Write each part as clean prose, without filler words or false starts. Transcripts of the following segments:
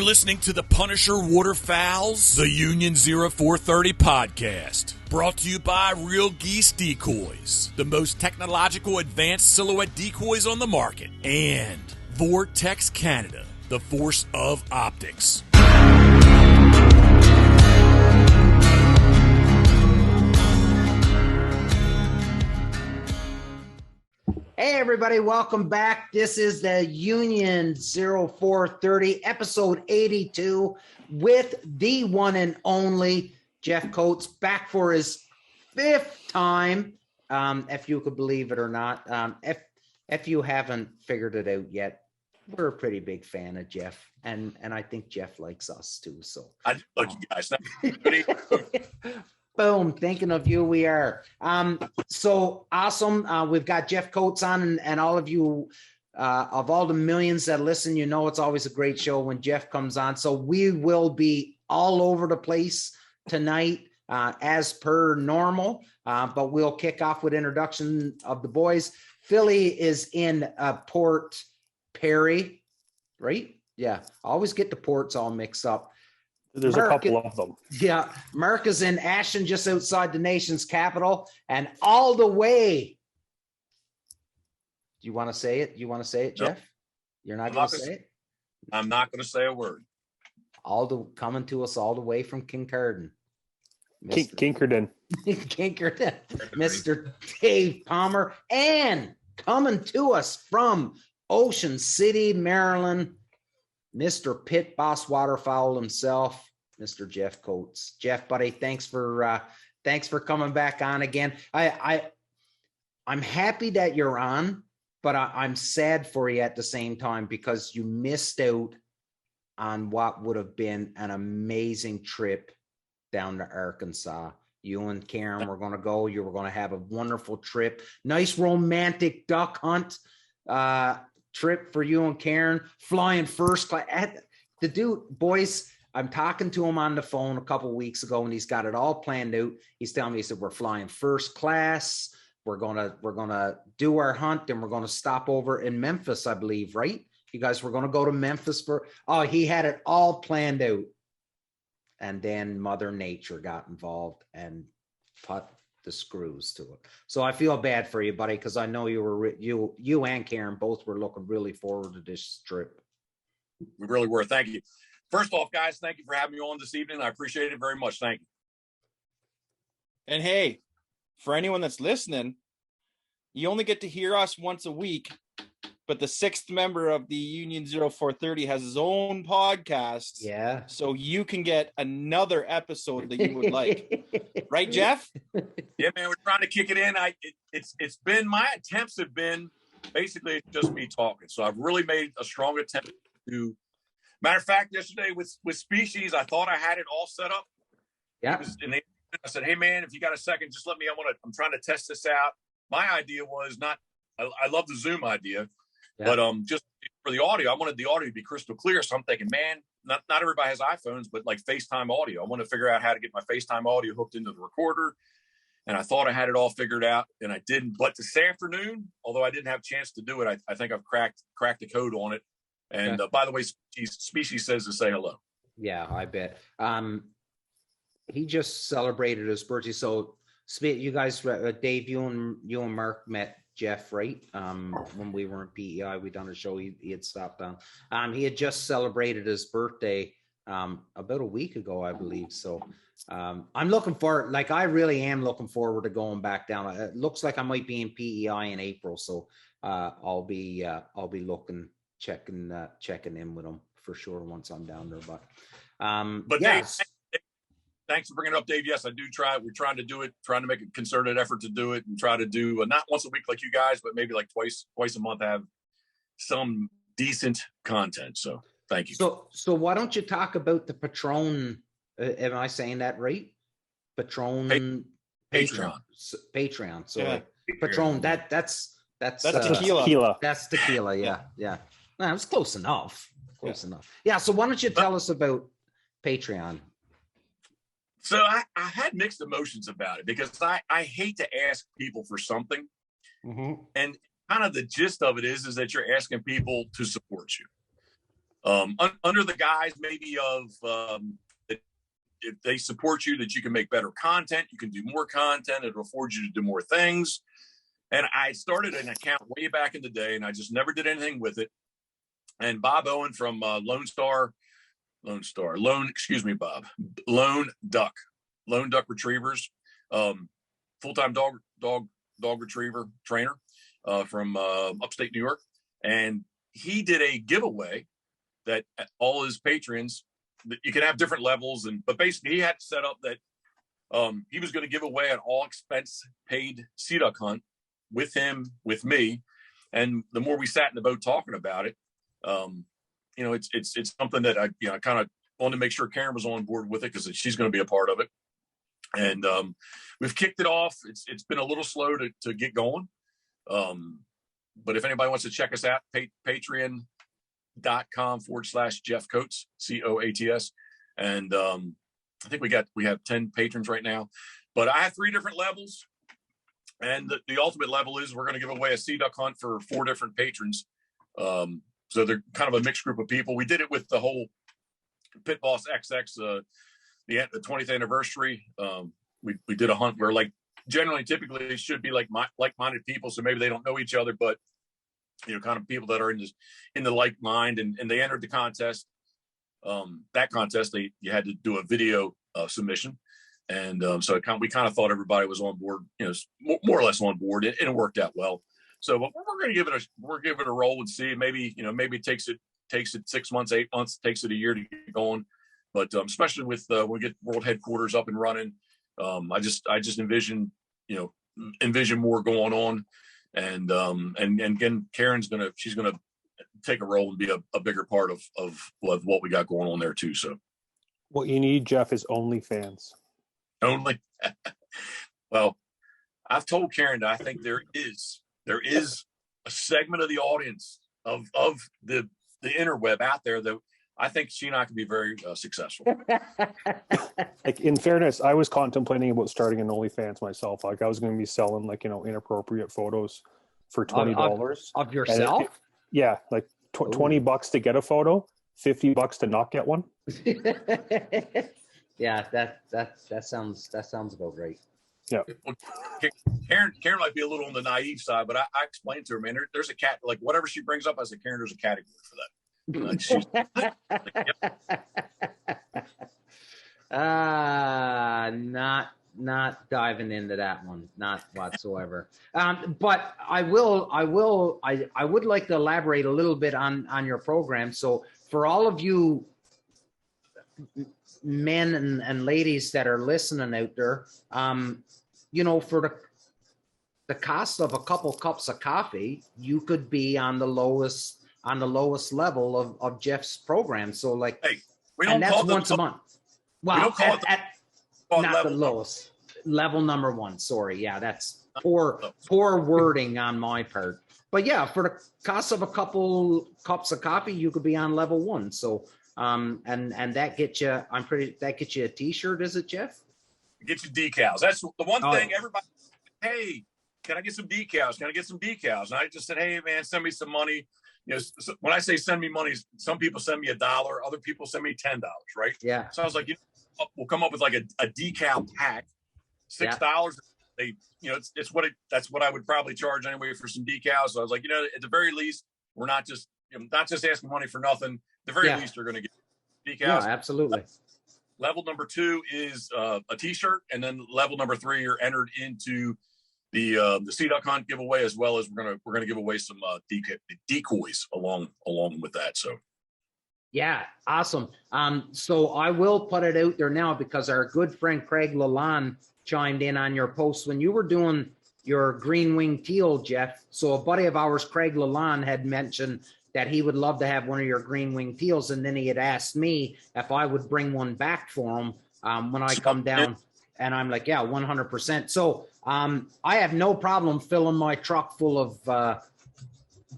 listening to the Punisher Waterfowls, the Union 0430 podcast. Brought to you by Real Geese Decoys, the most technological advanced silhouette decoys on the market. And Vortex Canada, the force of optics. Hey everybody, welcome back. This is the Union 0430, episode 82, with the one and only Jeff Coates, back for his fifth time, if you could believe it or not. If you haven't figured it out yet, we're a pretty big fan of Jeff, and I think Jeff likes us too. So I look, you guys. Boom, thinking of you, we are. So awesome. We've got Jeff Coates on, and all of you, of all the millions that listen, you know it's always a great show when Jeff comes on. So we will be all over the place tonight, as per normal, but we'll kick off with introduction of the boys. Philly is in Port Perry, right? Yeah, I always get the ports all mixed up. There's a couple of them. Yeah. Mark is in Ashton, just outside the nation's capital, and all the way. Do you want to say it? You want to say it, Jeff? No. You're not going to say it? I'm not going to say a word. Coming to us all the way from Kincardine. Kinkerton. Kinkerton. Mr. Dave Palmer. And coming to us from Ocean City, Maryland, Mr. Pitboss Waterfowl himself, Mr. Jeff Coates. Jeff, buddy, thanks for coming back on again. I'm happy that you're on, but I'm sad for you at the same time because you missed out on what would have been an amazing trip down to Arkansas. You and Karen were going to go. You were going to have a wonderful trip. Nice romantic duck hunt. Trip for you and Karen, flying first class. The dude, boys, I'm talking to him on the phone a couple of weeks ago, and he's got it all planned out. He's telling me, he said, we're flying first class. We're gonna do our hunt, and we're gonna stop over in Memphis, I believe, right? You guys were gonna go to Memphis he had it all planned out. And then Mother Nature got involved and put the screws to it. So I feel bad for you, buddy, because I know you and Karen both were looking really forward to this trip. We really were. Thank you. First off, guys, thank you for having me on this evening. I appreciate it very much. Thank you. And hey, for anyone that's listening, you only get to hear us once a week, but the sixth member of the Union 0430 has his own podcast. Yeah. So you can get another episode that you would like. Right, Jeff? Yeah, man, we're trying to kick it in. It's been, my attempts have been basically just me talking. So I've really made a strong attempt to, matter of fact, yesterday with Species, I thought I had it all set up. Yeah. I said, hey man, if you got a second, just let me, I'm trying to test this out. My idea was I love the Zoom idea. Yeah. But just for the audio, I wanted the audio to be crystal clear. So I'm thinking, man, not everybody has iPhones, but like FaceTime audio. I want to figure out how to get my FaceTime audio hooked into the recorder. And I thought I had it all figured out, and I didn't. But this afternoon, although I didn't have a chance to do it, I think I've cracked the code on it. And by the way, Species says to say hello. Yeah, I bet. He just celebrated his birthday. So you guys, Dave, you and Mark met Jeff, right? When we were in PEI, we done a show. He had stopped on. He had just celebrated his birthday about a week ago, I believe. So I'm looking forward. Like I really am looking forward to going back down. It looks like I might be in PEI in April, so I'll be checking in with him for sure once I'm down there. But yes. Dave, thanks for bringing it up, Dave. Yes, I do try. We're trying to do it, trying to make a concerted effort to do it and try to do not once a week like you guys, but maybe like twice a month, have some decent content. So thank you. So why don't you talk about the Patron? Am I saying that right? Patron. Patreon. So yeah. Patron, that's tequila. That's tequila. Yeah. No, it was close enough. Enough. Yeah. So why don't you tell us about Patreon? So I had mixed emotions about it because I hate to ask people for something. Mm-hmm. And kind of the gist of it is that you're asking people to support you. under the guise maybe of if they support you, that you can make better content, you can do more content, it'll afford you to do more things. And I started an account way back in the day, and I just never did anything with it. And Bob Owen from Lone Duck Retrievers, full-time dog retriever trainer from upstate New York. And he did a giveaway that all his patrons, you can have different levels, but basically he had set up that he was going to give away an all expense paid sea duck hunt with him, with me. And the more we sat in the boat talking about it, it's something that I kind of wanted to make sure Karen was on board with it, because she's going to be a part of it. And we've kicked it off. It's been a little slow to get going. But if anybody wants to check us out, patreon.com/Jeff Coates, COATS. And I think we have 10 patrons right now, but I have 3 different levels. And the ultimate level is we're going to give away a sea duck hunt for 4 different patrons. So they're kind of a mixed group of people. We did it with the whole Pitboss XX, the 20th anniversary. We did a hunt where, like, typically it should be like-minded people, so maybe they don't know each other, but kind of people that are in the like mind, and they entered the contest. That contest, you had to do a video submission, and so we kind of thought everybody was on board, more or less on board, and it worked out well. So we're going to give it a roll and see. Maybe it takes it 6 months, 8 months, takes it a year to get going. But especially with when we get world headquarters up and running, I just envision more going on, and again, Karen's she's gonna take a role and be a bigger part of what we got going on there too. So what you need, Jeff, is OnlyFans. Only. Well, I've told Karen that I think there is a segment of the audience of the interweb out there that I think she and I can be very successful. Like, in fairness, I was contemplating about starting an OnlyFans myself. Like, I was going to be selling inappropriate photos for $20 of yourself. Like $20 to get a photo, $50 to not get one. Yeah, that sounds about right. Yeah. Karen might be a little on the naive side, but I explained to her, man, there's a cat, like whatever she brings up, I said, Karen, there's a category for that. Not diving into that one, not whatsoever. But I would like to elaborate a little bit on your program. So for all of you men and ladies that are listening out there, for the cost of a couple cups of coffee, you could be on the lowest level of Jeff's program. So that's once a month. Well, we don't call not the lowest, level number 1. Sorry. Yeah. That's poor wording on my part, but yeah, for the cost of a couple cups of coffee, you could be on level 1. So, and that gets you, that gets you a t-shirt. Is it, Jeff? Get you decals. That's the one thing everybody, hey, can I get some decals? Can I get some decals? And I just said, hey man, send me some money. When I say send me money, some people send me $1, other people send me $10, right? Yeah. So I was like, we'll come up with like a decal pack, $6. They, that's what I would probably charge anyway for some decals. So I was like, at the very least, we're not just asking money for nothing. At the very least, they're going to get decals. Yeah, absolutely. Level number 2 is a t-shirt, and then level number 3, you're entered into the sea duck hunt giveaway, as well as we're gonna give away some decoys along with that. So yeah, awesome. So I will put it out there now, because our good friend Craig Lalonde chimed in on your post when you were doing your green wing teal, Jeff. So a buddy of ours, Craig Lalonde, had mentioned that he would love to have one of your green wing teals, and then he had asked me if I would bring one back for him when I come down. And I'm like, yeah, 100%. So I have no problem filling my truck full of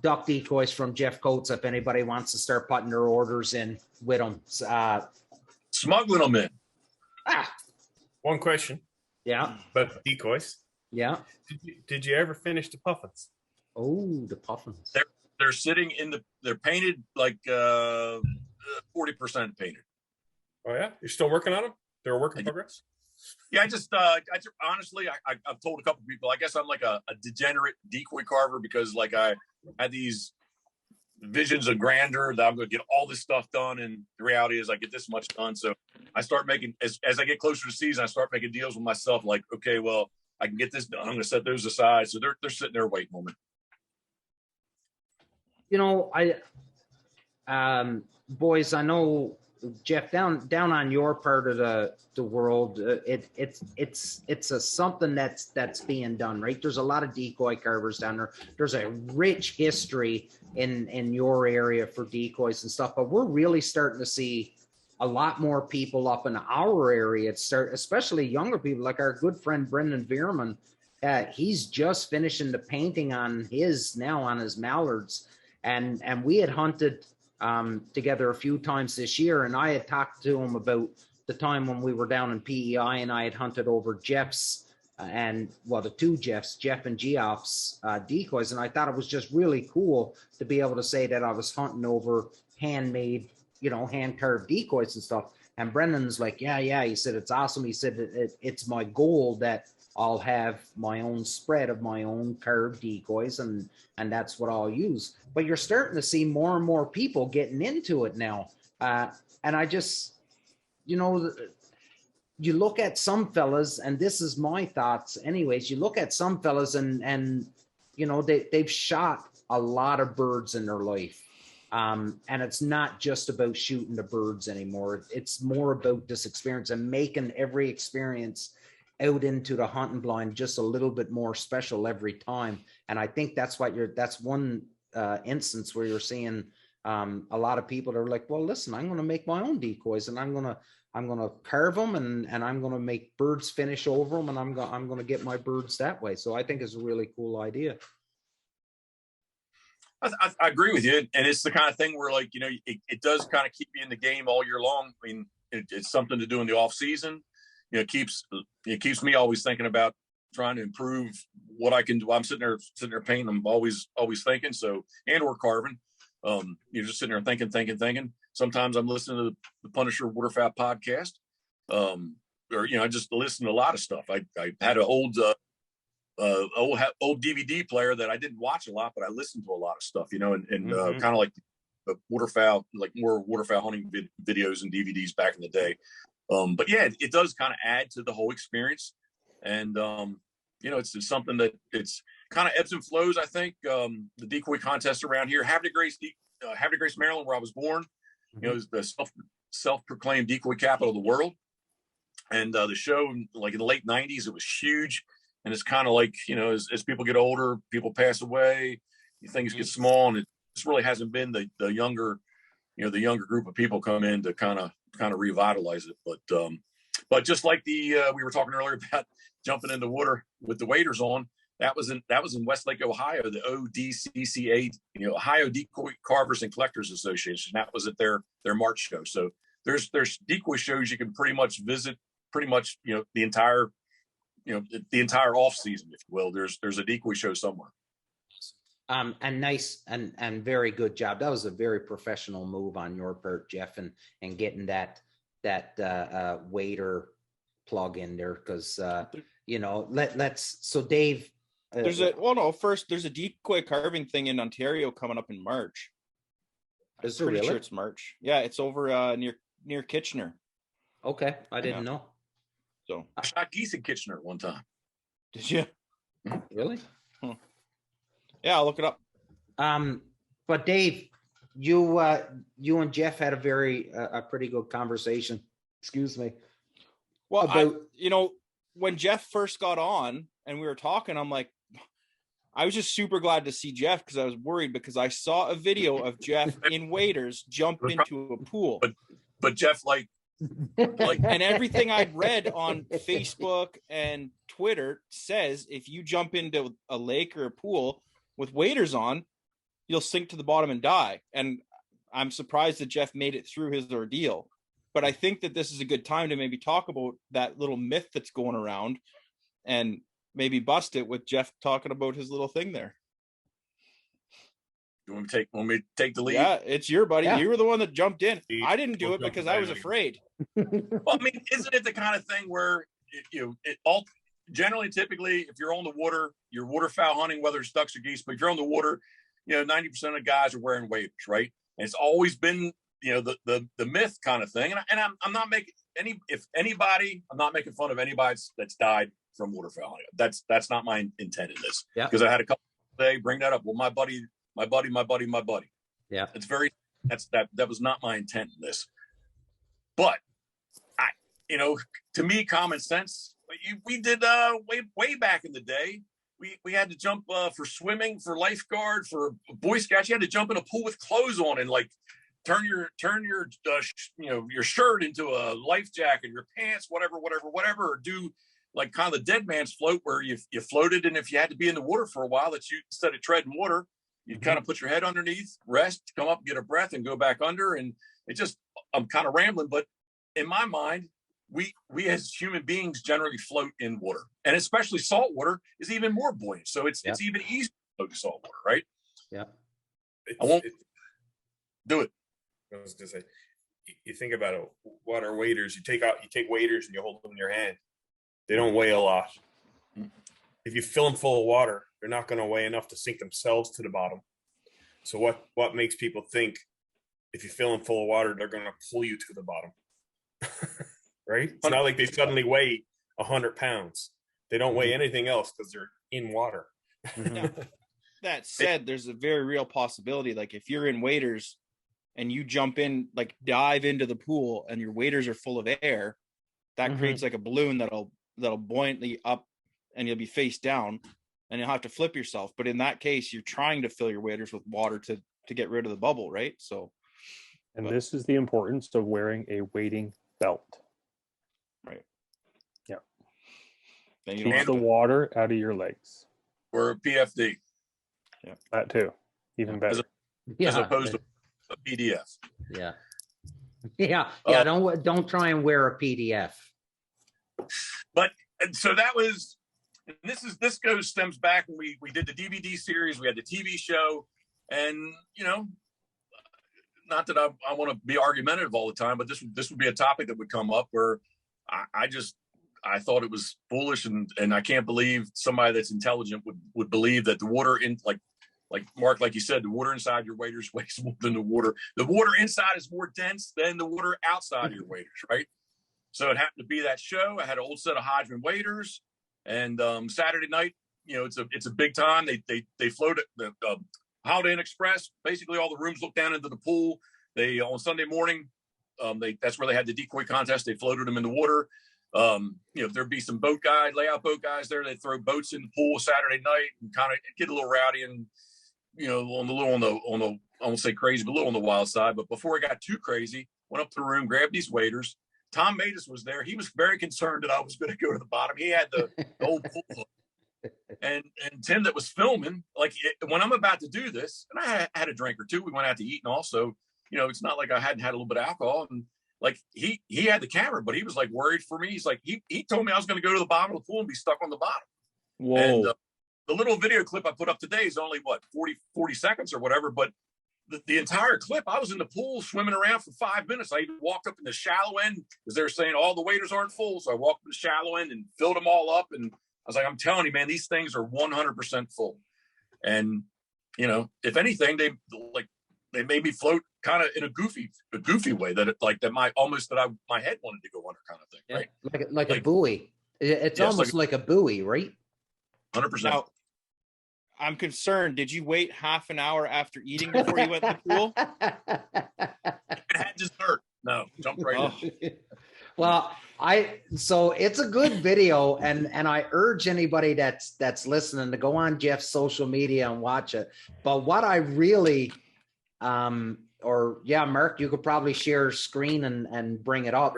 duck decoys from Jeff Coates if anybody wants to start putting their orders in with them. Smuggling them in. One question. Yeah. About decoys. Yeah. Did you ever finish the puffins? Oh, the puffins. they're sitting they're painted like 40% painted. Oh yeah, you're still working on them? They're a work in progress. Yeah, I just honestly, I've told a couple of people, I guess I'm like a degenerate decoy carver because like I had these visions of grandeur that I'm going to get all this stuff done, and the reality is I get this much done. So I start making as I get closer to season, I start making deals with myself. Like, okay, well, I can get this done. I'm going to set those aside. So they're sitting there waiting on me. You know, boys, I know Jeff down on your part of the world, it's something that's being done, right? There's a lot of decoy carvers down there. There's a rich history in your area for decoys and stuff, but we're really starting to see a lot more people up in our area, especially younger people, like our good friend Brendan Veerman. He's just finishing the painting on his mallards, and we had hunted together a few times this year, and I had talked to him about the time when we were down in PEI, and I had hunted over Jeff's the two Jeffs, Jeff and Geoff's decoys, and I thought it was just really cool to be able to say that I was hunting over handmade, hand carved decoys and stuff. And Brendan's like, yeah, he said it's awesome. He said it's my goal that I'll have my own spread of my own carved decoys, and that's what I'll use. But you're starting to see more and more people getting into it now. And I just, you look at some fellas, and this is my thoughts anyways, you look at some fellas and they've shot a lot of birds in their life. And it's not just about shooting the birds anymore. It's more about this experience and making every experience out into the hunting blind just a little bit more special every time. And I think that's one instance where you're seeing a lot of people that are like, well, listen, I'm going to make my own decoys, and I'm going to carve them, and I'm going to make birds finish over them, and I'm going to get my birds that way. So I think it's a really cool idea. I agree with you, and it's the kind of thing where, like, it does kind of keep you in the game all year long. I mean, it's something to do in the off season. It keeps me always thinking about trying to improve what I can do. I'm sitting there painting. I'm always thinking. So, or carving. You're just sitting there thinking. Sometimes I'm listening to the Punisher Waterfowl podcast, or I just listen to a lot of stuff. I had an old DVD player that I didn't watch a lot, but I listened to a lot of stuff. Kind of like the waterfowl, like more waterfowl hunting videos and DVDs back in the day. But yeah, it does kind of add to the whole experience, and it's something that it's kind of ebbs and flows. I think the decoy contest around here, Havre de Grace, Maryland, where I was born, is the self-proclaimed decoy capital of the world, and the show, like in the late '90s, it was huge, and it's kind of like as people get older, people pass away, things get small, and it just really hasn't been the younger group of people come in to kind of revitalize it. But just like we were talking earlier about jumping in the water with the waders on, that was in Westlake, Ohio, the ODCCA, Ohio Decoy Carvers and Collectors Association. That was at their March show. So there's decoy shows you can pretty much visit the entire off season, if you will. There's a decoy show somewhere. And nice and very good job. That was a very professional move on your part, Jeff, and getting that wader plug in there, because so Dave. There's a decoy carving thing in Ontario coming up in March. Is there pretty really? sure it's March. Yeah, it's over near Kitchener. Okay, I didn't know. So I shot geese in Kitchener one time. Did you? Really? Yeah, I'll look it up. But Dave, you and Jeff had a pretty good conversation. Excuse me. Well, when Jeff first got on and we were talking, I'm like, I was just super glad to see Jeff, because I was worried, because I saw a video of Jeff in waders jump into a pool. But Jeff, and everything I'd read on Facebook and Twitter says if you jump into a lake or a pool with waders on, you'll sink to the bottom and die. And I'm surprised that Jeff made it through his ordeal. But I think that this is a good time to maybe talk about that little myth that's going around, and maybe bust it with Jeff talking about his little thing there. You want me to take the lead? Yeah, it's your buddy. Yeah. You were the one that jumped in. I didn't do it because I was afraid. Well, I mean, isn't it the kind of thing where generally, typically, if you're on the water, you're waterfowl hunting, whether it's ducks or geese, but if you're on the water, 90% of guys are wearing waders, right? And it's always been, the myth kind of thing. And I'm not making I'm not making fun of anybody that's died from waterfowl hunting. That's not my intent in this. Yeah. Because I had a couple today bring that up. Well, my buddy. Yeah. That was not my intent in this. But to me, common sense, we did way back in the day. We had to jump for swimming, for lifeguard, for Boy Scouts. You had to jump in a pool with clothes on and like turn your your shirt into a life jacket, your pants, whatever, or do like kind of the dead man's float where you floated, and if you had to be in the water for a while, that you instead of treading water, you kind of put your head underneath, rest, come up, get a breath, and go back under. And I'm kind of rambling, but in my mind, we as human beings generally float in water, and especially salt water is even more buoyant. So it's even easier to float in salt water, right? Yeah. I won't do it. I was gonna say, you think about it, water waders. You take waders and you hold them in your hand. They don't weigh a lot. If you fill them full of water, they're not going to weigh enough to sink themselves to the bottom. So what makes people think if you fill them full of water, they're going to pull you to the bottom? Right? It's not like they suddenly weigh 100 pounds. They don't weigh anything else because they're in water. Now, that said, there's a very real possibility. Like if you're in waders and you jump in, like dive into the pool and your waders are full of air, that creates like a balloon that'll buoyantly up and you'll be face down and you'll have to flip yourself. But in that case, you're trying to fill your waders with water to get rid of the bubble, right? So, this is the importance of wearing a wading belt. Right. Yeah. Then you Keeps the water out of your legs. Or a PFD. Yeah. That too. Even better. As opposed to a PDF. Yeah. Yeah. Don't try and wear a PDF. But so that was, and this stems back when we did the DVD series, we had the TV show, and not that I want to be argumentative all the time, but this would be a topic that would come up where I thought it was foolish, and I can't believe somebody that's intelligent would believe that the water in like Mark, like you said, the water inside your waders weighs more than the water. The water inside is more dense than the water outside of your waders, right? So it happened to be that show. I had an old set of Hodgman waders, and Saturday night, it's a big time. They float at the Holiday Inn Express. Basically, all the rooms look down into the pool. They on Sunday morning, that's where they had the decoy contest. They floated them in the water. There'd be some layout boat guys there. They throw boats in the pool Saturday night and kind of get a little rowdy and on the I won't say crazy, but a little on the wild side. But before it got too crazy, went up to the room, grabbed these waders. Tom Matus was there. He was very concerned that I was going to go to the bottom. He had the old pool hook. And Tim that was filming, when I'm about to do this, and I had a drink or two, we went out to eat, and also, it's not like I hadn't had a little bit of alcohol, and he had the camera, but he was worried for me. He's like, he told me I was going to go to the bottom of the pool and be stuck on the bottom. Whoa. And the little video clip I put up today is only 40 seconds or whatever, but the entire clip, I was in the pool swimming around for 5 minutes. I even walked up in the shallow end because they're saying all the waders aren't full. So I walked in the shallow end and filled them all up. And I was like, I'm telling you, man, these things are 100% full. And, if anything, they made me float kind of in a goofy way that my head wanted to go under kind of thing. Right. Like a buoy. It's almost like a buoy, right? 100%. Now, I'm concerned. Did you wait half an hour after eating before you went to the pool? It had dessert. No, jumped right in. Well, so it's a good video, and I urge anybody that's listening to go on Jeff's social media and watch it. But what I really, Mark, you could probably share screen and bring it up.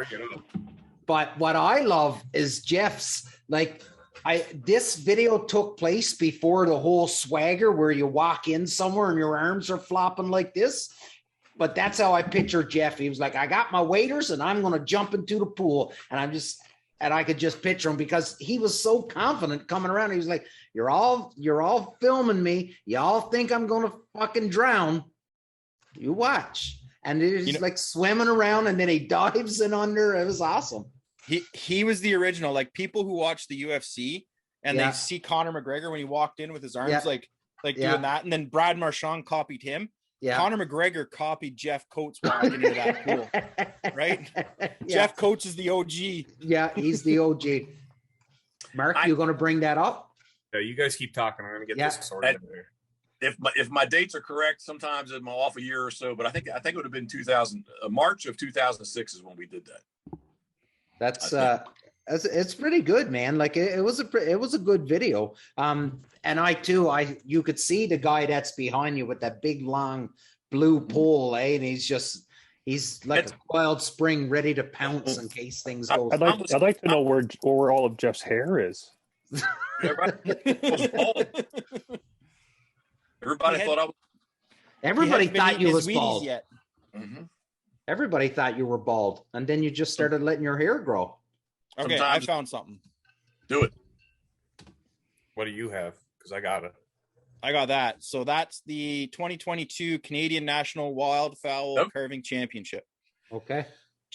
But what I love is Jeff's this video took place before the whole swagger where you walk in somewhere and your arms are flopping like this. But that's how I picture Jeff. He was like, I got my waders and I'm going to jump into the pool. And I'm just, And I could just picture him because he was so confident coming around. He was like, you're all filming me. Y'all think I'm going to fucking drown. You watch. And he's like swimming around and then he dives in under. It was awesome. He was the original. Like people who watch the UFC and they see Conor McGregor when he walked in with his arms like doing that. And then Brad Marchand copied him. Yeah. Conor McGregor copied Jeff Coates walking into that pool, right? Yeah. Jeff Coates is the OG. Yeah, he's the OG. Mark, you going to bring that up? Yeah, you guys keep talking. I'm going to get this sorted there. If my dates are correct, sometimes I'm off a year or so, but I think it would have been March of 2006 is when we did that. That's it's pretty good, man. Like it was a good video. And you could see the guy that's behind you with that big long blue pole, and he's like a wild spring ready to pounce in case things go. I'd like to know where all of Jeff's hair is. Everybody thought you was bald. Yet. Mm-hmm. Everybody thought you were bald, and then you just started letting your hair grow. Okay, I found something. Do it. What do you have? Because I got it. I got that. So that's the 2022 Canadian National Wildfowl Carving Championship. Okay.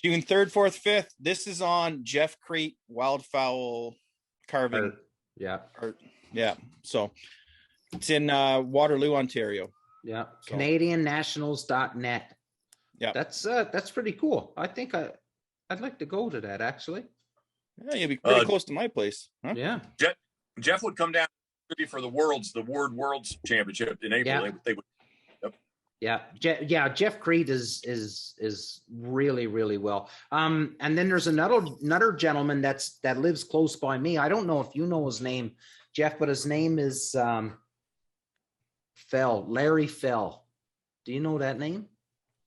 June 3rd, 4th, 5th. This is on Jeff Crate Wildfowl Carving. Yeah. So it's in Waterloo, Ontario. Yeah. So. CanadianNationals.net. Yeah. That's pretty cool. I think I'd like to go to that actually. Yeah, you'll be pretty close to my place. Huh? Yeah. Jeff would come down for the Worlds Championship in April. Yeah. They would. Yep. Yeah. Jeff Creed is really, really well. And then there's another gentleman that lives close by me. I don't know if you know his name, Jeff, but his name is Larry Fell. Do you know that name?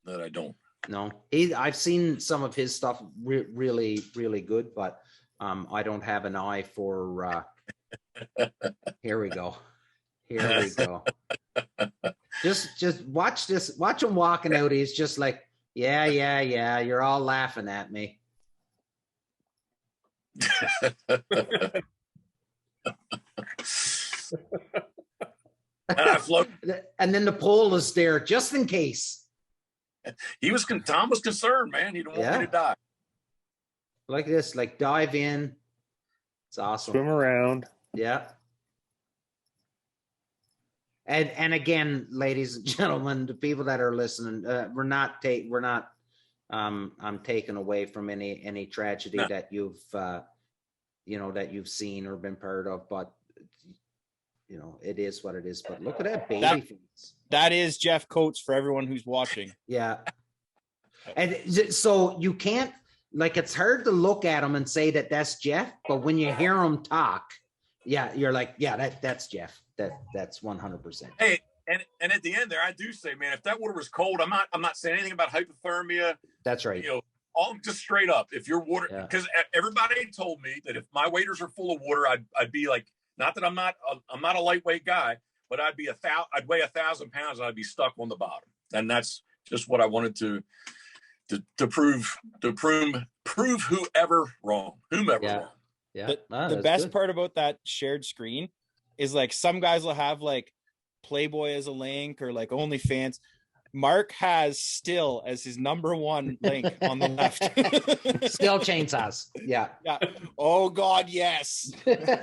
That I don't. No, I've seen some of his stuff really, really good, but I don't have an eye for. Here we go. Just watch this. Watch him walking out. He's just like, yeah. You're all laughing at me. And then the pole is there just in case. Tom was concerned, man. He didn't want me to die. Like this, like dive in. It's awesome. Swim around. Yeah. And again, ladies and gentlemen, the people that are listening, we're not I'm taken away from any tragedy that you've that you've seen or been part of, but it is what it is. But look at that baby face. That is Jeff Coates for everyone who's watching. Yeah. And so you can't, it's hard to look at him and say that that's Jeff, but when you hear him talk, you're like, that's Jeff. That's 100%. Hey, and at the end there, I do say, man, if that water was cold, I'm not saying anything about hypothermia. That's right. All just straight up. If your water, because everybody told me that if my waders are full of water, I'd be like, not that I'm not a lightweight guy, but I'd weigh 1,000 pounds and I'd be stuck on the bottom. And that's just what I wanted to prove whomever wrong. Yeah. The best part about that shared screen is some guys will have Playboy as a link or OnlyFans. Mark has still as his number one link on the left. Still chainsaws. Yeah. Oh God, yes. Look at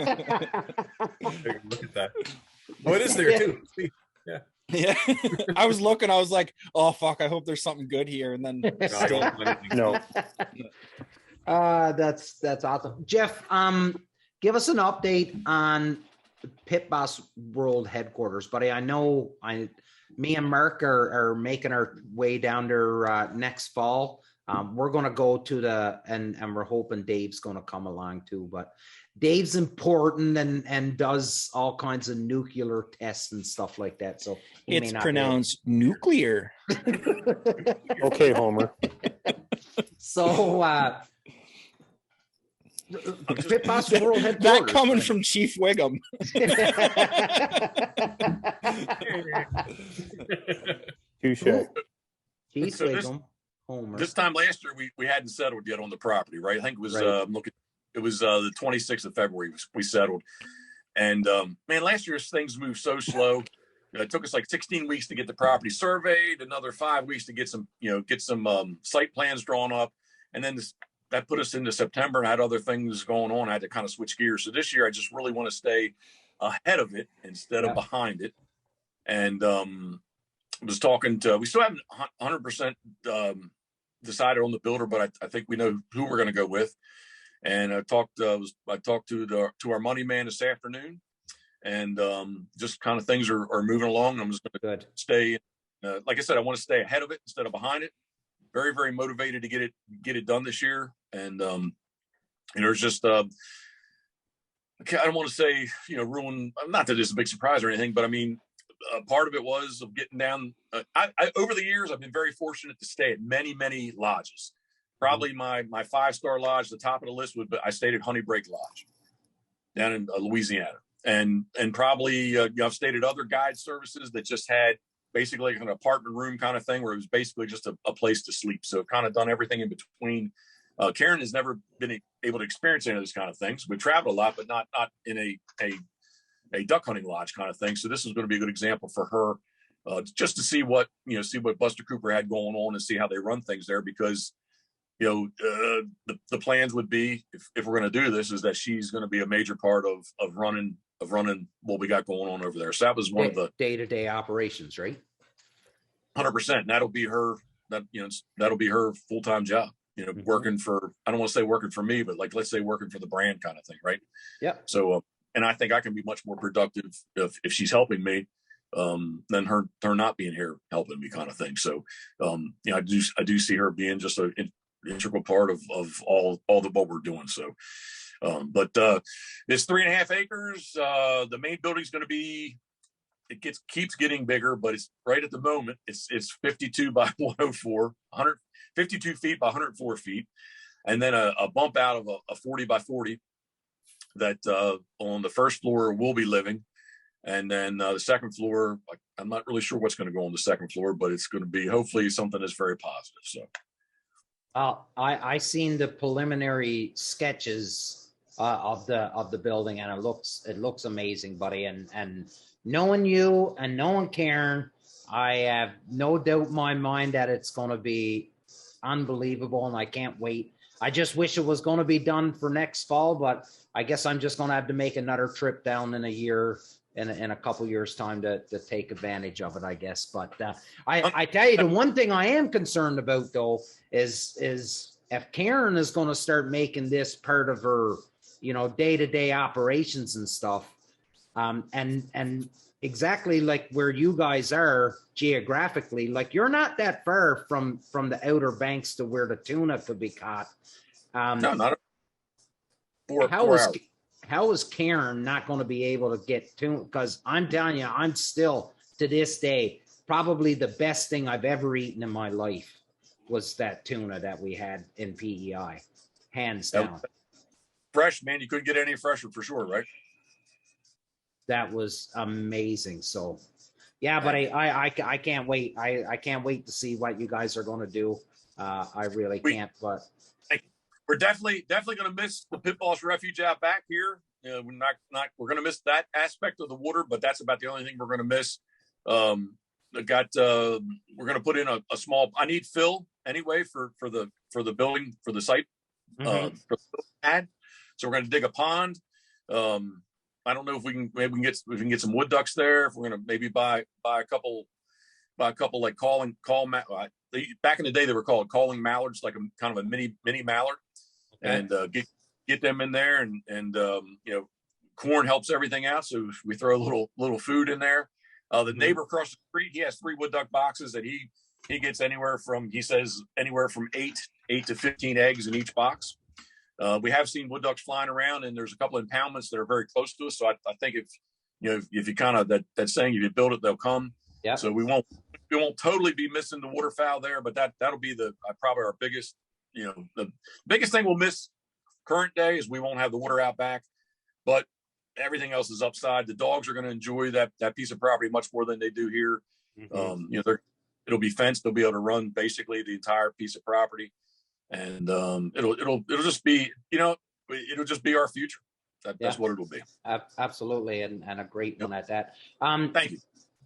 that. Oh, it is there too. Yeah. I was looking, I was like, oh fuck, I hope there's something good here. And then no. That's awesome. Jeff, give us an update on Pitboss World Headquarters, buddy. I know me and Mark are making our way down there next fall. We're going to go to and we're hoping Dave's going to come along too, but Dave's important and does all kinds of nuclear tests and stuff like that. So it's pronounced nuclear. Okay, Homer. So, Pitboss World Headquarters. That coming from Chief Wiggum. Touche. Chief Wiggum. Homer. This time last year, we hadn't settled yet on the property, right? I think it was looking it was the 26th of February we settled. And man, last year's things moved so slow. It took us like 16 weeks to get the property surveyed, another 5 weeks to get some site plans drawn up, and then that put us into September, and I had other things going on. I had to kind of switch gears. So this year, I just really want to stay ahead of it instead of behind it. And was talking to, we still haven't 100% decided on the builder, but I think we know who we're going to go with. And I talked to our money man this afternoon, and just kind of things are moving along. I'm just going to stay, like I said, I want to stay ahead of it instead of behind it. Very, very motivated to get it done this year. And there's just I don't want to say ruin. Not that it's a big surprise or anything, but I mean, part of it was of getting down. I over the years, I've been very fortunate to stay at many, many lodges. Probably my 5-star lodge, the top of the list I stayed at Honey Break Lodge down in Louisiana, and probably I've stayed at other guide services that just had basically like an apartment room kind of thing where it was basically just a place to sleep. So kind of done everything in between. Karen has never been able to experience any of those kind of things. We traveled a lot, but not in a duck hunting lodge kind of thing. So this is going to be a good example for her, just to see what Buster Cooper had going on and see how they run things there, because the plans would be, if we're going to do this, is that she's going to be a major part of running what we got going on over there. So that was one of the day-to-day operations, right? 100%. And that'll be her full-time job, working for, I don't want to say working for me, but like, let's say working for the brand kind of thing. Right. Yeah. So, and I think I can be much more productive if she's helping me, than her not being here helping me kind of thing. So, I do see her being just an integral part of all the what we're doing. So, but it's 3.5 acres. The main building's going to be, keeps getting bigger, but it's right at the moment it's 52 by 104, 152 feet by 104 feet, and then a bump out of a 40 by 40 that on the first floor we'll be living, and then the second floor, I'm not really sure what's going to go on the second floor, but it's going to be hopefully something that's very positive. So I seen the preliminary sketches of the building, and it looks amazing, buddy. And knowing you and knowing Karen, I have no doubt in my mind that it's going to be unbelievable, and I can't wait. I just wish it was going to be done for next fall, but I guess I'm just going to have to make another trip down in a couple years time to take advantage of it, I guess. But I tell you, the one thing I am concerned about though is if Karen is going to start making this part of her, day-to-day operations and stuff, and exactly like where you guys are geographically, like you're not that far from the Outer Banks to where the tuna could be caught. No, not 4 hours. hours. How is Karen not going to be able to get tuna? Because I'm telling you, I'm still to this day probably the best thing I've ever eaten in my life was that tuna that we had in PEI, hands down. Fresh, man, you couldn't get any fresher for sure, right? That was amazing. So, yeah, but I can't wait. I can't wait to see what you guys are going to do. I really can't. But we're definitely going to miss the Pitboss refuge out back here. We're we're going to miss that aspect of the water, but that's about the only thing we're going to miss. We're going to put in a small. I need fill anyway for the building, for the site, for the pad. So we're going to dig a pond. I don't know if we can get some wood ducks there. If we're going to maybe buy a couple like back in the day they were called calling mallards, like a kind of a mini mallard, and get them in there, and corn helps everything out. So we throw a little food in there. The neighbor across the street, he has 3 wood duck boxes that he gets anywhere from 8 to 15 eggs in each box. We have seen wood ducks flying around, and there's a couple of impoundments that are very close to us. So I think if you kind of that saying, if you build it, they'll come. Yeah. So we won't totally be missing the waterfowl there, but that'll be probably our biggest, the biggest thing we'll miss current day is we won't have the water out back, but everything else is upside. The dogs are going to enjoy that piece of property much more than they do here. It'll be fenced. They'll be able to run basically the entire piece of property. And it'll just be, it'll just be our future. That's what it'll be. Absolutely, and a great one at that. Thank you.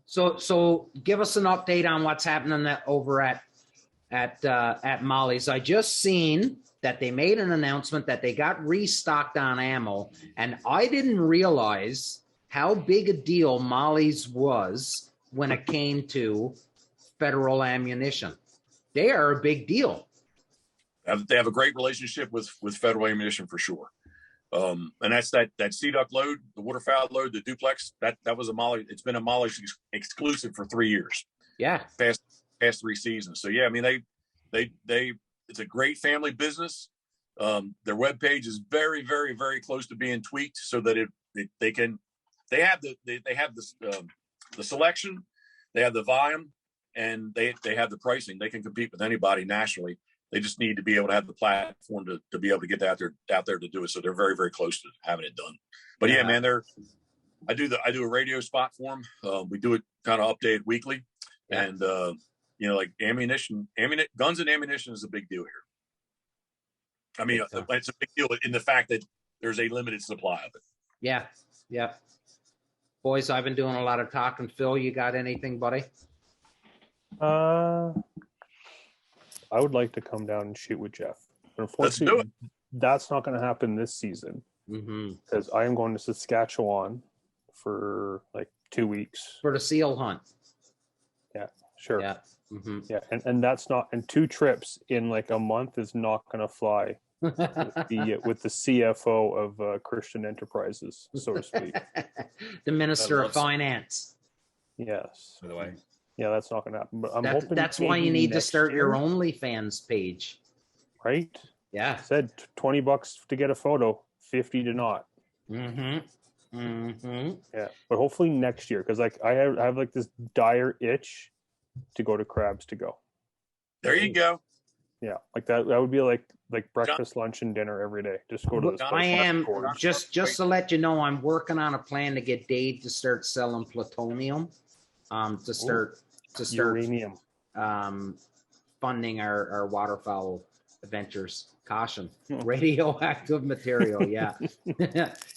So give us an update on what's happening over at Molly's. I just seen that they made an announcement that they got restocked on ammo, and I didn't realize how big a deal Molly's was when it came to federal ammunition. They are a big deal. They have a great relationship with federal ammunition for sure. And that's that Sea Duck load, the Waterfowl load, the duplex. That was a Molly. It's been a Molly exclusive for 3 years. Yeah, past 3 seasons. So yeah, I mean they it's a great family business. Their webpage is very, very, very close to being tweaked so that they have the selection, they have the volume, and they have the pricing. They can compete with anybody nationally. They just need to be able to have the platform to be able to get out there to do it. So they're very, very close to having it done. But yeah, man, I do a radio spot for them. We do it kind of updated weekly, and like guns and ammunition is a big deal here. I mean, it's a big deal in the fact that there's a limited supply of it. Yeah. Boys, I've been doing a lot of talking. Phil, you got anything, buddy? I would like to come down and shoot with Jeff. But unfortunately, that's not going to happen this season because I am going to Saskatchewan for like 2 weeks. For the seal hunt. Yeah, sure. Yeah. Yeah, and that's not, and 2 trips in like a month is not going to fly with the CFO of Christian Enterprises, so to speak. The Minister of Finance. Yes. By the way. Yeah, that's not going to happen. But I'm hoping that's why you need to start your OnlyFans page. Right? Yeah. Said $20 to get a photo, 50 to not. Yeah, but hopefully next year, because like I have like this dire itch to go to Crabs to Go. There you go. Yeah, like that would be like breakfast, lunch, and dinner every day. Just go to this place. I am just to let you know, I'm working on a plan to get Dave to start selling plutonium. To start uranium. Funding our waterfowl adventures. Caution, radioactive material. Yeah,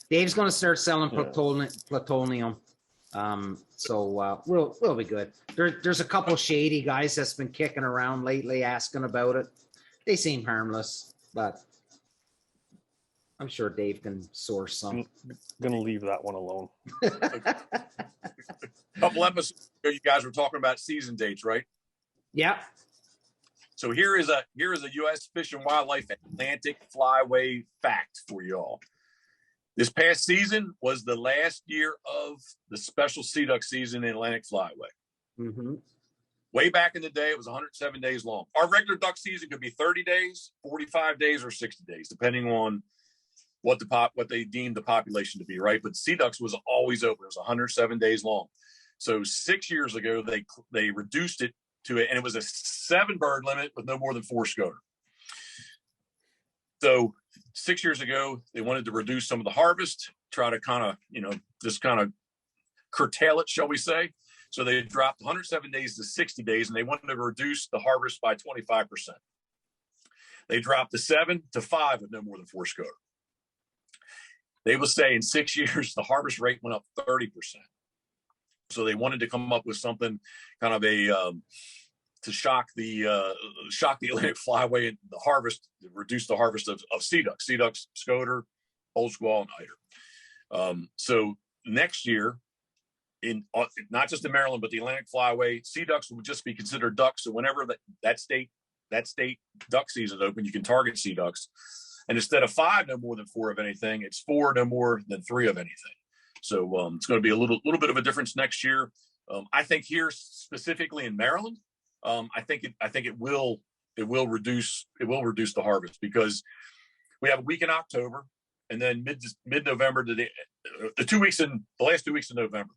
Dave's going to start selling plutonium. So we'll be good. There's a couple shady guys that's been kicking around lately asking about it. They seem harmless, but I'm sure Dave can source some. I'm gonna leave that one alone. A couple episodes ago, you guys were talking about season dates, right? Yeah. So here is a U.S. Fish and Wildlife Atlantic Flyway fact for you all. This past season was the last year of the special sea duck season in Atlantic Flyway. Way back in the day, it was 107 days long. Our regular duck season could be 30 days, 45 days, or 60 days, depending on what they deemed the population to be, right? But sea ducks was always open. It was 107 days long. So 6 years ago, they reduced it to it, and it was a 7 bird limit with no more than 4 scoter. So 6 years ago, they wanted to reduce some of the harvest, try to kind of, just kind of curtail it, shall we say. So they dropped 107 days to 60 days, and they wanted to reduce the harvest by 25%. They dropped the 7 to 5 with no more than 4 scoter. They will say in 6 years, the harvest rate went up 30%. So they wanted to come up with something kind of to shock the Atlantic Flyway and the harvest, reduce the harvest of sea ducks, scoter, old squaw, and eider. So next year, in not just in Maryland, but the Atlantic Flyway, sea ducks would just be considered ducks. So whenever that state duck season is open, you can target sea ducks. And instead of 5, no more than 4 of anything, it's 4, no more than 3 of anything. So it's going to be a little bit of a difference next year. I think here specifically in Maryland, I think it will reduce the harvest because we have a week in October and then mid-November to the last 2 weeks in November.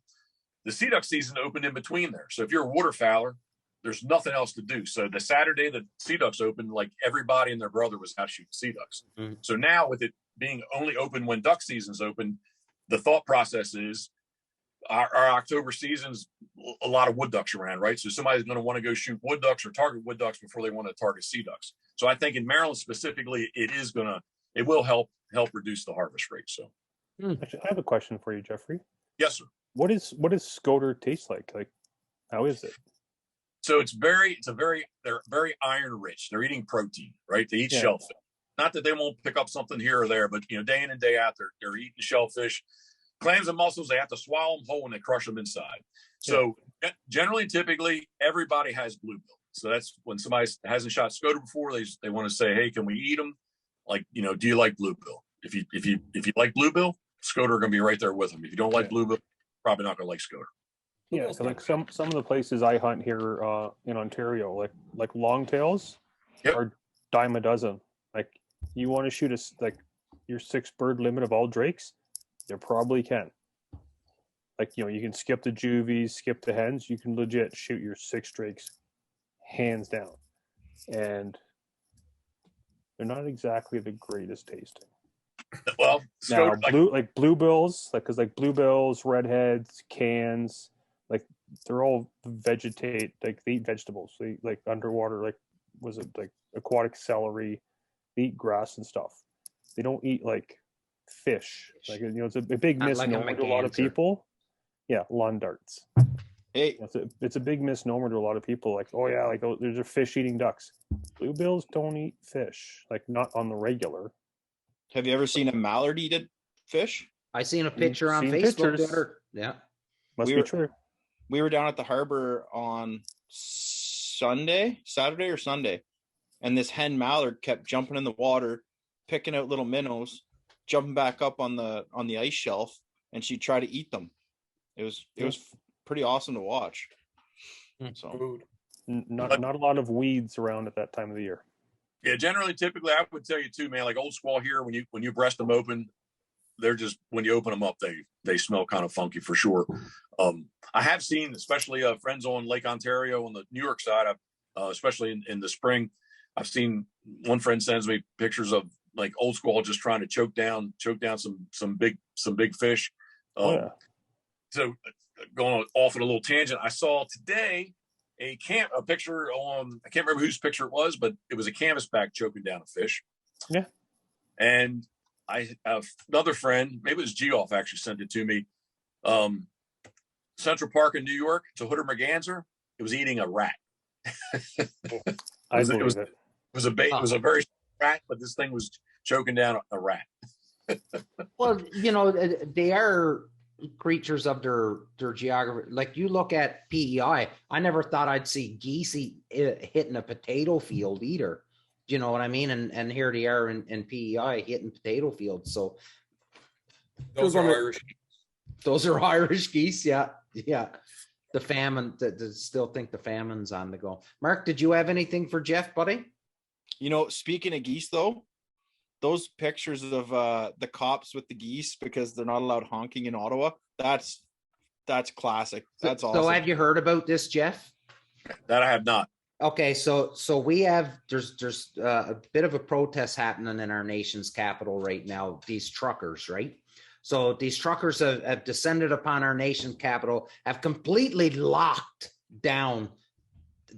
The sea duck season opened in between there. So if you're a waterfowler, there's nothing else to do. So the Saturday the sea ducks opened, like everybody and their brother was out shooting sea ducks. So now with it being only open when duck season's open, the thought process is our October season's a lot of wood ducks around, right? So somebody's going to want to go shoot wood ducks or target wood ducks before they want to target sea ducks. So I think in Maryland specifically, it is going to it will help reduce the harvest rate. So, Actually, I have a question for you, Jeffrey. yes, sir. What does Scoter taste like? Like, how is it? So they're very iron rich. They're eating protein, right? They eat shellfish. Not that they won't pick up something here or there, but day in and day out, they're eating shellfish. Clams and mussels, they have to swallow them whole and they crush them inside. So generally, typically, everybody has bluebill. So that's when somebody hasn't shot Scoter before, they want to say, hey, can we eat them? Like, do you like bluebill? If you like bluebill, Scoter are going to be right there with them. If you don't like bluebill, probably not going to like Scoter. Yeah, so like some of the places I hunt here in Ontario, like longtails are dime a dozen. Like, you want to shoot your 6 bird limit of all drakes, you probably can. Like, you can skip the juvies, skip the hens, you can legit shoot your 6 drakes hands down. And they're not exactly the greatest tasting. Well, now bluebills, because bluebills, redheads, cans, like they're all vegetate, like they eat vegetables. They like underwater, like was it like aquatic celery, they eat grass and stuff. They don't eat like fish. Like, it's a big misnomer to a lot of people. Yeah, lawn darts. Hey, it's a big misnomer to a lot of people. Like, oh yeah, like there's a fish eating ducks. Bluebills don't eat fish, like not on the regular. Have you ever seen a mallard eat a fish? I seen a picture on Facebook. Yeah, must be true. We were down at the harbor on Saturday or Sunday, and this hen mallard kept jumping in the water, picking out little minnows, jumping back up on the ice shelf, and she'd try to eat them. It was pretty awesome to watch. So not a lot of weeds around at that time of the year. Yeah, typically, I would tell you too, man. Like old squaw here, when you breast them open, they're just, when you open them up, they smell kind of funky for sure. I have seen, especially friends on Lake Ontario on the New York side, especially in the spring, I've seen one friend sends me pictures of like old squaw just trying to choke down some big fish. So going off on a little tangent, I saw today a picture on, I can't remember whose picture it was, but it was a canvasback choking down a fish. Yeah. And I have another friend, maybe it was Geoff actually sent it to me. Central Park in New York, it's a Hooter Merganser. It was eating a rat. It was a very rat, but this thing was choking down a rat. Well, they are creatures of their geography. Like, you look at PEI, I never thought I'd see geese hitting a potato field either. Do you know what I mean? And here they are in PEI hitting potato fields. So those are Irish. Those are Irish geese. Yeah. The famine. Still think the famine's on the go. Mark, did you have anything for Jeff, buddy? Speaking of geese, though, those pictures of the cops with the geese because they're not allowed honking in Ottawa, that's classic. That's awesome. So have you heard about this, Jeff? That I have not. Okay, so we have there's a bit of a protest happening in our nation's capital right now. These truckers, right? So these truckers have descended upon our nation's capital, have completely locked down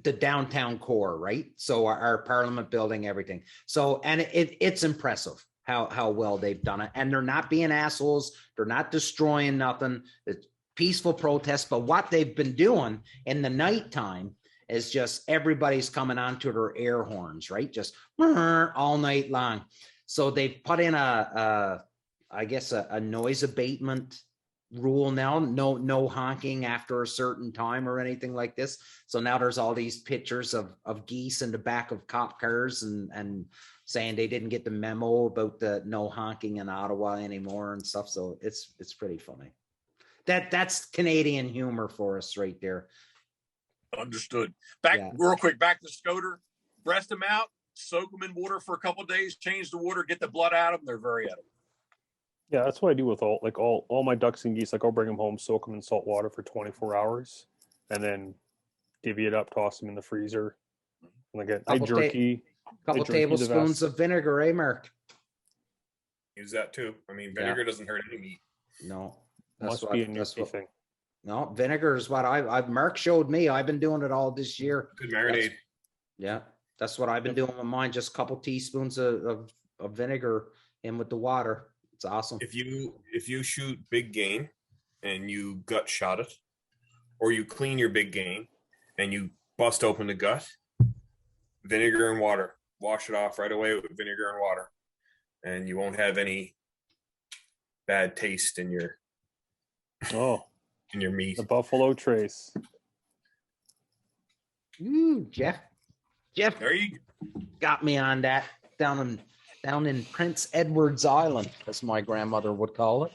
the downtown core, right? So our Parliament building, everything. So, and it's impressive how well they've done it. And they're not being assholes. They're not destroying nothing. It's peaceful protest. But what they've been doing in the nighttime is just everybody's coming onto their air horns, right? Just all night long. So they've put in a noise abatement rule now. No honking after a certain time or anything like this. So now there's all these pictures of geese in the back of cop cars and saying they didn't get the memo about the no honking in Ottawa anymore and stuff. So it's pretty funny. That's Canadian humor for us right there. Understood. Real quick, back to Scoter. Breast them out, soak them in water for a couple of days, change the water, get the blood out of them. They're very edible. Yeah, that's what I do with all my ducks and geese. Like, I'll bring them home, soak them in salt water for 24 hours, and then divvy it up, toss them in the freezer. Like I jerky. Couple tablespoons of vinegar, eh, Mark? Use that too. I mean, vinegar doesn't hurt any meat. No, must be a new thing. No, vinegar is what Mark showed me. I've been doing it all this year. Good marinade. That's what I've been doing with mine. Just a couple teaspoons of vinegar in with the water. It's awesome. If you shoot big game and you gut shot it, or you clean your big game and you bust open the gut, vinegar and water, wash it off right away with vinegar and water, and you won't have any bad taste in your meat. The Buffalo Trace. Ooh, Jeff There you got me on that down in Prince Edward's Island, as my grandmother would call it.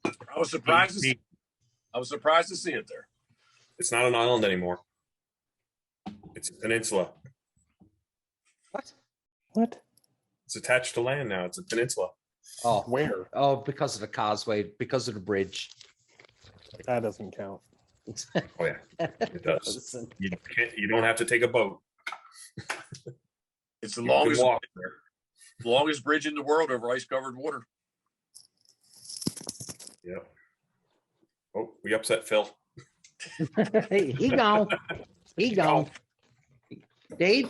I was surprised to see it there. It's not an island anymore. It's a peninsula. What? It's attached to land now. It's a peninsula. Oh, Where? Oh, because of the causeway, because of the bridge. That doesn't count. Oh yeah, it does. You don't have to take a boat. It's the You can longest walk there. longest bridge in the world over ice-covered water. Yeah. Oh, we upset Phil. He gone. Dave,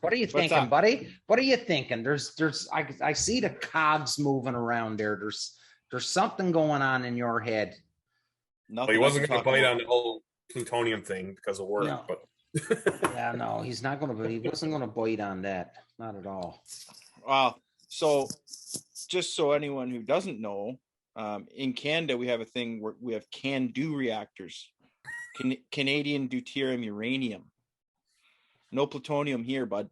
what are you thinking, up? buddy? What are you thinking? I see the cogs moving around there. There's something going on in your head. But he wasn't going to bite on the whole plutonium thing because of work. No. But Yeah, no, he wasn't going to bite on that. Not at all. So just so anyone who doesn't know, in Canada, we have a thing where we have can-do reactors. Canadian deuterium uranium. No plutonium here, bud.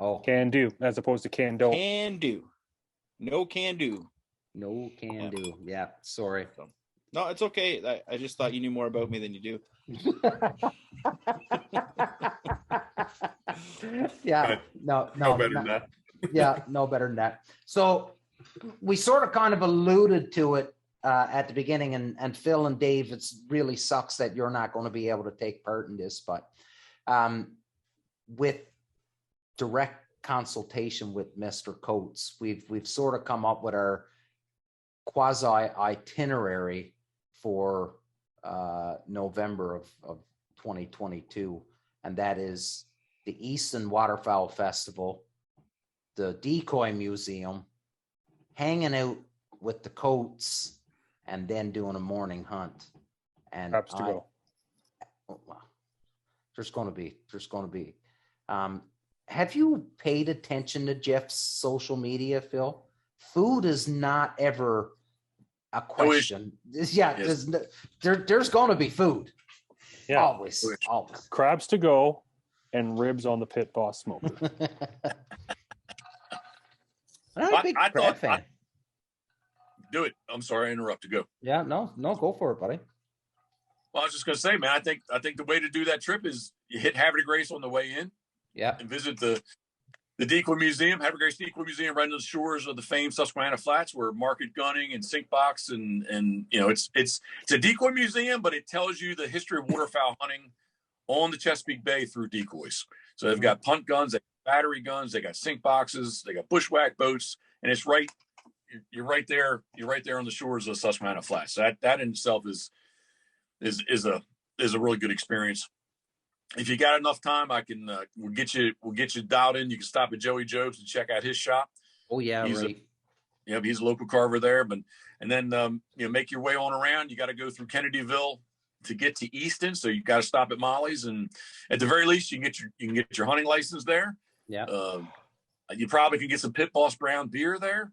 Oh, Can do, as opposed to can do. Can do. No can do. no can do. Yeah, sorry. No, it's okay. I just thought you knew more about me than you do. Yeah, no better than that. Yeah, no better than that. So we sort of kind of alluded to it at the beginning, and Phil and Dave, it really sucks that you're not going to be able to take part in this, but with direct consultation with Mr. Coates, we've sort of come up with our quasi itinerary for November of 2022, and that is the Easton Waterfowl Festival, the Decoy Museum, hanging out with the Coates, and then doing a morning hunt. And Perhaps to go. Well, there's going to be. Have you paid attention to Jeff's social media, Phil? Food is not ever a question. Yeah, Yes. there's going to be food. Yeah. Always. Crabs to go and ribs on the Pitboss smoker. I'm a big crab fan. Do it. I'm sorry I interrupted. Go. Yeah, no, go for it, buddy. Well, I was just going to say, man, I think the way to do that trip is you hit Havre de Grace on the way in. Yeah. And visit the Decoy Museum, Havre de Grace Decoy Museum, right on the shores of the famed Susquehanna Flats, where market gunning and sink box and you know it's a decoy museum, but it tells you the history of waterfowl hunting on the Chesapeake Bay through decoys. So they've got punt guns, they got battery guns, they got sink boxes, they got bushwhack boats, and it's right. You're right there. You're right there on the shores of the Susquehanna Flats. So that in itself is a really good experience. If you got enough time, I can we'll get you dialed in. You can stop at Joey Job's and check out his shop. Oh yeah, he's right. He's a local carver there. And then make your way on around. You got to go through Kennedyville to get to Easton, so you got to stop at Molly's, and at the very least, you can get your hunting license there. Yeah. You probably can get some Pitboss brown beer there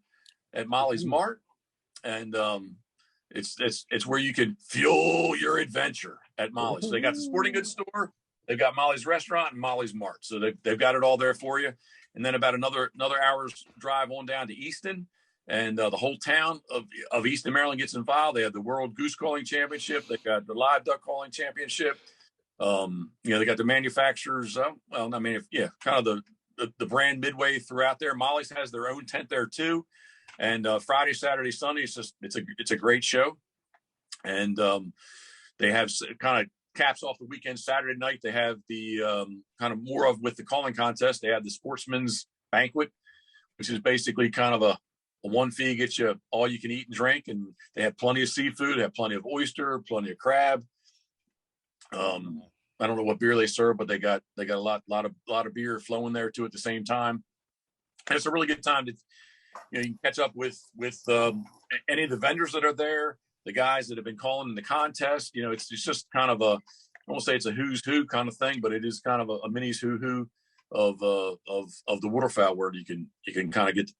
at Molly's Mart, and it's where you can fuel your adventure at Molly's. So they got the sporting goods store. They've got Molly's restaurant and Molly's Mart. So they've got it all there for you. And then about another hour's drive on down to Easton, and the whole town of Easton, Maryland gets involved. They have the World Goose Calling Championship. They got the Live Duck Calling Championship. They got the manufacturers. Kind of the brand Midway throughout there. Molly's has their own tent there too. And Friday, Saturday, Sunday, it's a great show. And they have kind of caps off the weekend. Saturday night, they have the kind of more of with the calling contest. They have the Sportsman's Banquet, which is basically kind of a one fee, gets you all you can eat and drink. And they have plenty of seafood. They have plenty of oyster, plenty of crab. I don't know what beer they serve, but they got a lot of beer flowing there too at the same time. And it's a really good time you can catch up with any of the vendors that are there, the guys that have been calling in the contest. It's just kind of I won't say it's a who's who kind of thing, but it is kind of a mini's who of the waterfowl world. You can kind of get,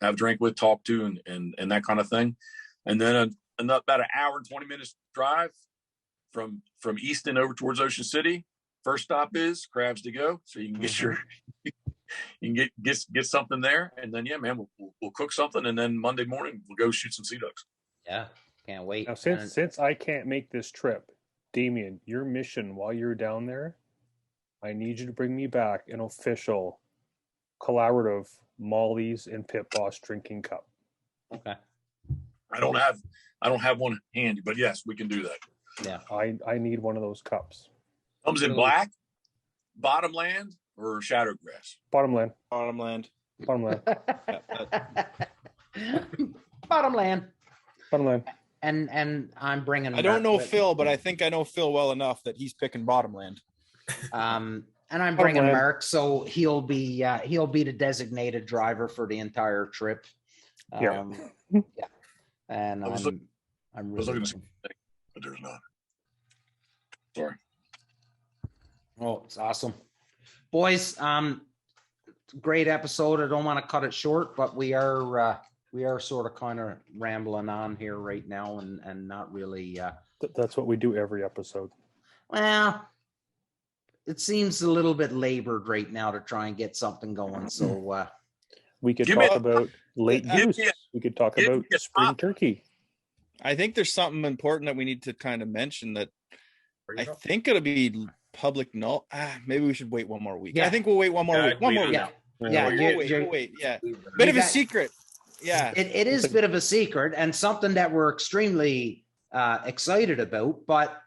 have a drink with, talk to, and that kind of thing. And then about an hour and 20 minutes drive from Easton over towards Ocean City. First stop is Crabs to Go, so you can get you can get something there, and then we'll cook something, and then Monday morning we'll go shoot some sea ducks. Yeah, can't wait. Now, since I can't make this trip, Damien, your mission while you're down there, I need you to bring me back an official collaborative Molly's and Pitboss drinking cup. Okay. I don't have one handy, but yes, we can do that. Yeah. I need one of those cups. Comes in black, bottomland, or shadowgrass. Bottomland. Bottomland. Bottomland. Bottomland. Bottomland. And I'm bringing. I don't know Phil, but I think I know Phil well enough that he's picking Bottomland. And I'm bringing Mark, so he'll be the designated driver for the entire trip. Yeah. And I was I'm looking really. at something, but there's not. Sorry. Oh, it's awesome, boys. Great episode. I don't want to cut it short, but we are sort of kind of rambling on here right now, and not really. That's what we do every episode. Well, it seems a little bit labored right now to try and get something going. So we could talk about late goose. We could talk about spring turkey. I think there's something important that we need to kind of mention that I think it'll be public. No, maybe we should wait one more week. Yeah. I think we'll wait one more week. One more week. Yeah. We'll wait. Yeah. Bit of a secret. Yeah. It is a bit of a secret and something that we're extremely excited about, but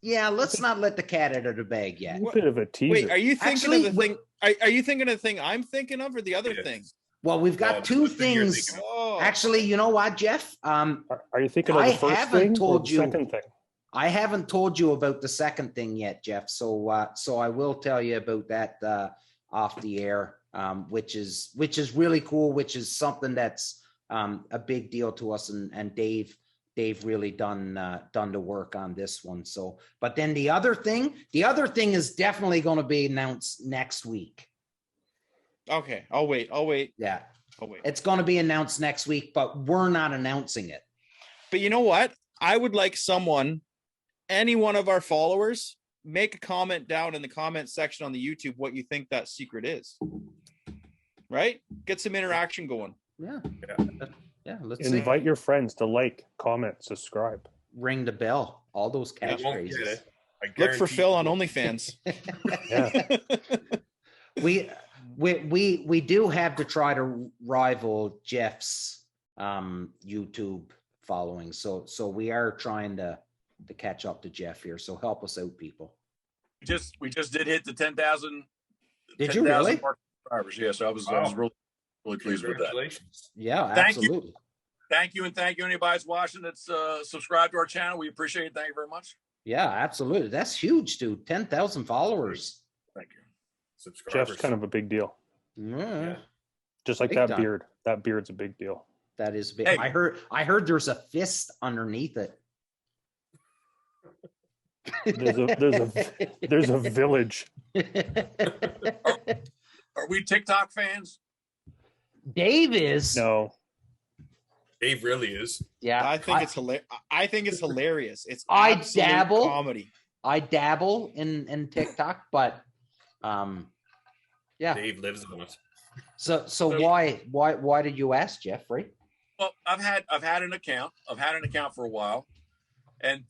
yeah, let's not let the cat out of the bag yet. A bit of a teaser. Wait, are you thinking of the thing? Are you thinking of the thing I'm thinking of, or the other thing? Well, we've got two things. Actually, you know what, Jeff? Are you thinking of the first thing or the second thing? I haven't told you about the second thing yet, Jeff. So I will tell you about that off the air, which is really cool. Which is something that's a big deal to us, and Dave really done the work on this one. So, but then the other thing is definitely going to be announced next week. Okay, I'll wait. Yeah, I'll wait. It's going to be announced next week, but we're not announcing it. But you know what? I would like any one of our followers, make a comment down in the comment section on the YouTube what you think that secret is. Right? Get some interaction going. Yeah. Let's invite your friends to like, comment, subscribe, ring the bell. All those catchphrases. Look for Phil on OnlyFans. Yeah. We do have to try to rival Jeff's YouTube following. So we are trying to catch up to Jeff here. So help us out, people. We just did hit the 10,000. Did you really? Subscribers. Yes, I was really pleased with that. Yeah, absolutely. Thank you, and thank you anybody that's watching that's subscribed to our channel. We appreciate it. Thank you very much. Yeah, absolutely. That's huge, dude. 10,000 followers. Thank you. Subscribers. Jeff's kind of a big deal. Yeah. Just like that beard. That beard's a big deal. That is big. Hey. I heard there's a fist underneath it. There's a village. Are we TikTok fans? Dave is. No. Dave really is. Yeah. I think it's hilarious. It's I absolute dabble. comedy. I dabble in TikTok, but yeah. Dave lives on it. So why did you ask, Jeffrey? Well, I've had an account. I've had an account for a while, and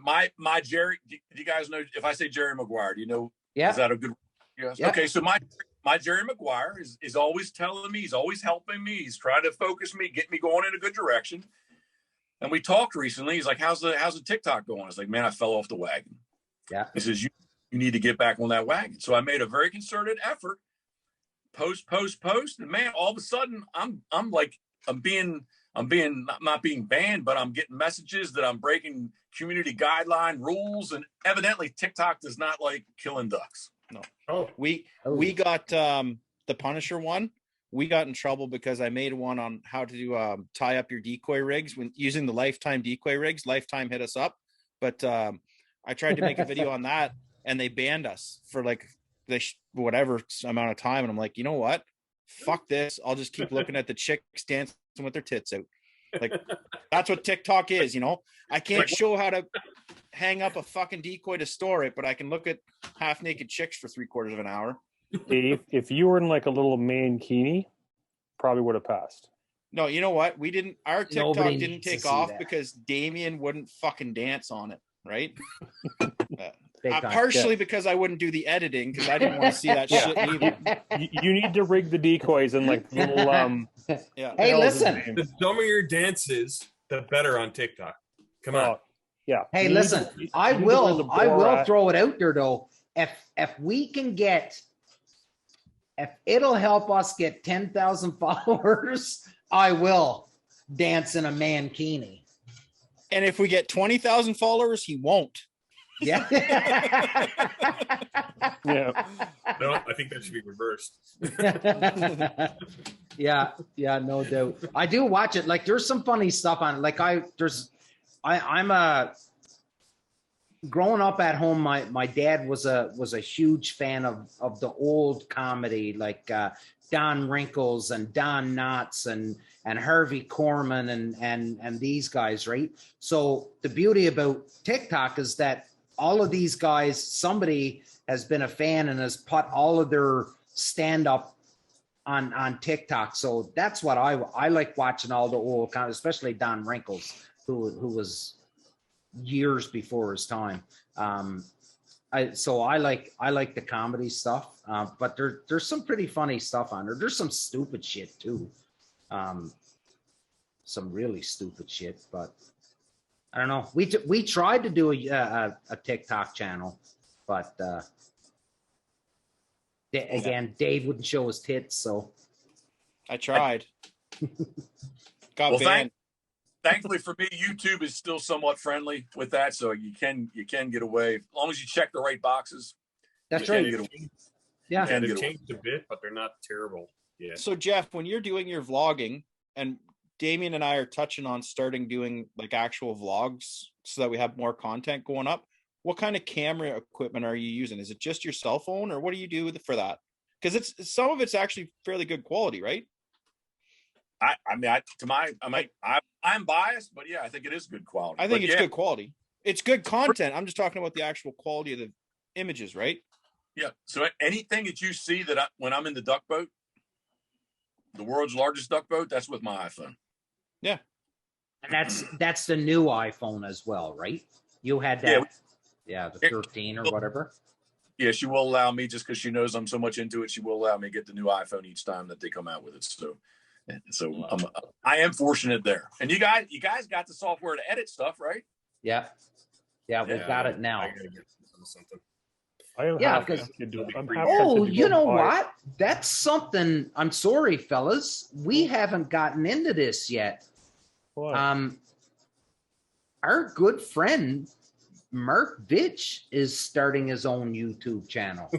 my Jerry. Do you guys know if I say Jerry Maguire? Do you know? Yeah. Is that a good? Yes. Yeah. Okay. So my Jerry Maguire is always telling me. He's always helping me. He's trying to focus me, get me going in a good direction. And we talked recently. He's like, "How's the TikTok going?" I was like, "Man, I fell off the wagon." Yeah. He says, "You need to get back on that wagon." So I made a very concerted effort. Post, and man, all of a sudden, I'm not being banned, but I'm getting messages that I'm breaking community guideline rules, and evidently TikTok does not like killing ducks. No. Oh, We got the Punisher one we got in trouble because I made one on how to do tie up your decoy rigs when using the Lifetime decoy rigs. Lifetime hit us up, but I tried to make a video on that, and they banned us for like whatever amount of time. And I'm like, you know what? Fuck this. I'll just keep looking at the chicks dancing with their tits out. Like, that's what TikTok is, you know? I can't show how to hang up a fucking decoy to store it, but I can look at half naked chicks for 3/4 of an hour. Dave, if you were in like a little mankini, probably would have passed. No, you know what? Our TikTok Nobody didn't needs to take see off that. because Damien wouldn't fucking dance on it, right? Big time. Partially because I wouldn't do the editing because I didn't want to see that shit either. You need to rig the decoys and like little Yeah. Hey, hell is his listen. name? The dumber your dance is, the better on TikTok. Come on. Yeah. Hey, You need listen, to- I you need to wear the will Borat- throw it out there though. If we can get, if it'll help us get 10,000 followers, I will dance in a mankini. And if we get 20,000 followers, he won't. Yeah. Yeah. No, I think that should be reversed. yeah, no doubt. I do watch it. Like, there's some funny stuff on it. Like, I'm growing up at home. My dad was a huge fan of the old comedy, like Don Wrinkles and Don Knotts and Harvey Korman and these guys, right? So the beauty about TikTok is that all of these guys, somebody has been a fan and has put all of their stand-up on TikTok. So that's what I like watching, all the old, especially Don Wrinkles, who was years before his time. I like the comedy stuff, but there's some pretty funny stuff on there. There's some stupid shit too, some really stupid shit. But I don't know. We tried to do a TikTok channel, but again, Dave wouldn't show his tits, so I tried. Got Well, banned. Thankfully for me, YouTube is still somewhat friendly with that, so you can get away as long as you check the right boxes. that's You right. can get away. Yeah. Yeah, Get they've away. changed a bit, but they're not terrible. Yeah. So Jeff, when you're doing your vlogging, and Damien and I are touching on starting doing like actual vlogs so that we have more content going up, what kind of camera equipment are you using? Is it just your cell phone, or what do you do for that? Because some of it's actually fairly good quality, right? I'm biased, but yeah, I think it is good quality. I think But it's yeah, good quality. It's good content. I'm just talking about the actual quality of the images, right? Yeah. So anything that you see that when I'm in the duck boat, the world's largest duck boat, that's with my iPhone. Yeah. And that's the new iPhone as well, right? You had that, the 13 or whatever. Yeah, she will allow me, just because she knows I'm so much into it, she will allow me to get the new iPhone each time that they come out with it. So I am fortunate there. And you guys got the software to edit stuff, right? Yeah, we got it now. I gotta get something. I am Yeah, happy because- to do it. I'm happy Oh, to you know buy it. what? That's something. I'm sorry, fellas. We haven't gotten into this yet. What? Our good friend Mark Vitch is starting his own YouTube channel.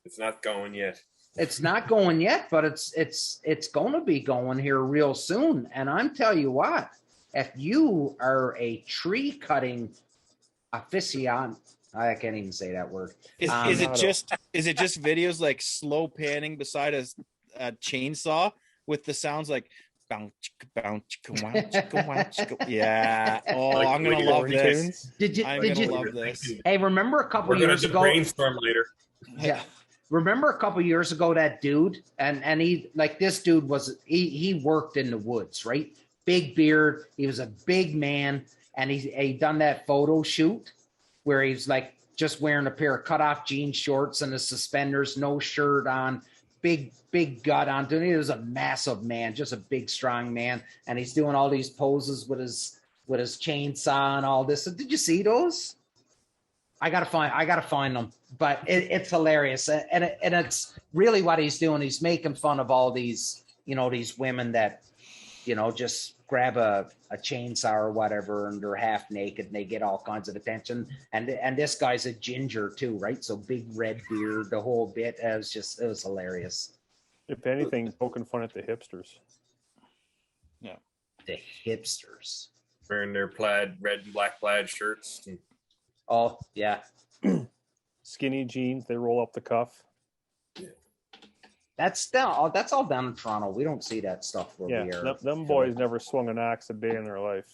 It's not going yet. It's not going yet, but it's going to be going here real soon. And I'm telling you what, if you are a tree cutting aficionado, I can't even say that word. Is it just videos like slow panning beside a chainsaw with the sounds like bounce, bounce, yeah. Oh, Like I'm gonna Looney love this. Did I'm you gonna love this. Hey, remember a couple We're gonna years just ago? brainstorm later. Yeah. Remember a couple years ago that dude, and he, like, this dude was he worked in the woods, right? Big beard, he was a big man, and he done that photo shoot where he's like just wearing a pair of cutoff jean shorts and the suspenders, no shirt on, big gut on. He was a massive man, just a big strong man, and he's doing all these poses with his chainsaw and all this. Did you see those? I gotta find them, but it's hilarious, and it's really what he's doing. He's making fun of all these, these women that, just grab a chainsaw or whatever, and they're half naked and they get all kinds of attention. And this guy's a ginger too, right? So big red beard, the whole bit. It was hilarious. If anything, poking fun at the hipsters. Yeah. The hipsters. Wearing their red and black plaid shirts. And Oh, yeah. Skinny jeans, they roll up the cuff. That's all down in Toronto. We don't see that stuff where we are. Them boys never swung an axe a day in their life.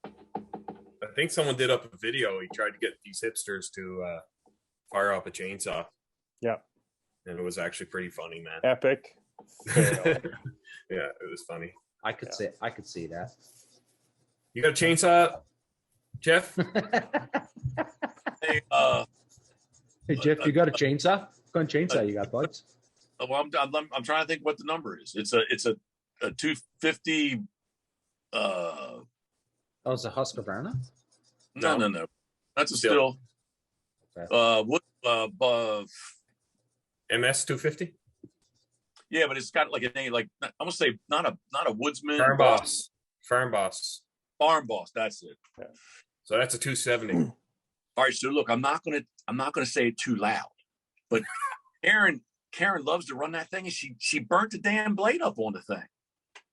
I think someone did up a video. He tried to get these hipsters to fire up a chainsaw. Yeah. And it was actually pretty funny, man. Epic. Fail. Yeah, it was funny. I could see that. You got a chainsaw, Jeff? Hey, Hey Jeff, you got a chainsaw? What kind of chainsaw you got, buds? well, I'm trying to think what the number is. It's a 250. Oh, it's a Husqvarna? No. That's a still. Okay. What? MS 250. Yeah, but it's got like a name, like I'm gonna say not a woodsman. Farm boss. Farm boss. Farm boss. That's it. So that's a 270. All right. So look, I'm not gonna say it too loud, but Karen loves to run that thing, and she burnt the damn blade up on the thing.